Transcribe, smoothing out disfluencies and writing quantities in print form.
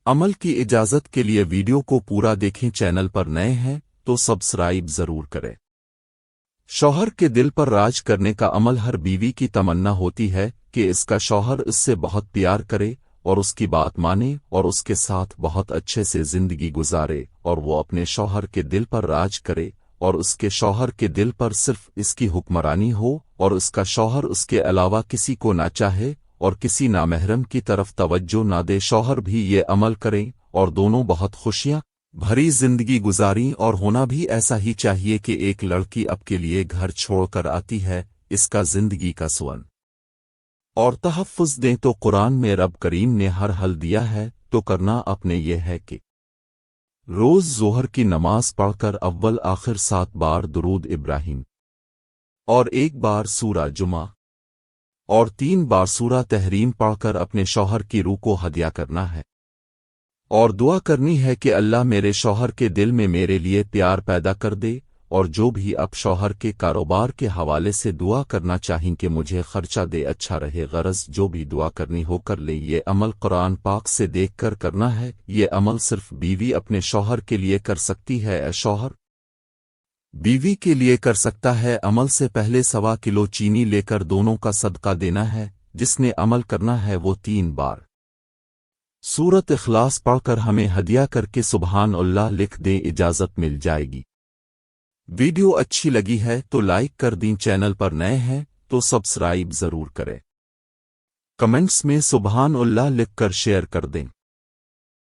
अमल की इजाज़त के लिए वीडियो को पूरा देखें। चैनल पर नए हैं तो सब्सक्राइब ज़रूर करें। शौहर के दिल पर राज करने का अमल हर बीवी की तमन्ना होती है कि इसका शौहर इससे बहुत प्यार करे और उसकी बात माने और उसके साथ बहुत अच्छे से जिंदगी गुजारे और वो अपने शौहर के दिल पर राज करे और उसके शौहर के दिल पर सिर्फ इसकी हुक्मरानी हो और उसका शौहर उसके अलावा किसी को ना चाहे और किसी नामहरम की तरफ तवज्जो ना दे। शौहर भी ये अमल करें और दोनों बहुत खुशियां भरी जिंदगी गुजारी। और होना भी ऐसा ही चाहिए कि एक लड़की आपके लिए घर छोड़कर आती है, इसका जिंदगी का सुअन और तहफ़्फ़ुज़ दें तो कुरान में रब करीम ने हर हल दिया है। तो करना अपने ये है कि रोज़ ज़ोहर की नमाज पढ़कर अव्वल आखिर 7 बार दुरूद इब्राहिम और 1 बार सूरा जुमा और 3 बार सूरा तहरीम पढ़कर अपने शौहर की रूह को हदिया करना है और दुआ करनी है कि अल्लाह मेरे शौहर के दिल में मेरे लिए प्यार पैदा कर दे। और जो भी अब शौहर के कारोबार के हवाले से दुआ करना चाहें कि मुझे खर्चा दे, अच्छा रहे, गरज जो भी दुआ करनी हो कर ले। ये अमल कुरान पाक से देख कर करना है। ये अमल सिर्फ बीवी अपने शौहर के लिए कर सकती है, शौहर बीवी के लिए कर सकता है। अमल से पहले 1.25 किलो चीनी लेकर दोनों का सदका देना है। जिसने अमल करना है वो 3 बार सूरत इखलास पढ़कर हमें हदिया करके सुबहान अल्लाह लिख दें, इजाज़त मिल जाएगी। वीडियो अच्छी लगी है तो लाइक कर दें। चैनल पर नए हैं तो सब्सक्राइब ज़रूर करें। कमेंट्स में सुबहान अल्लाह लिख कर शेयर कर दें।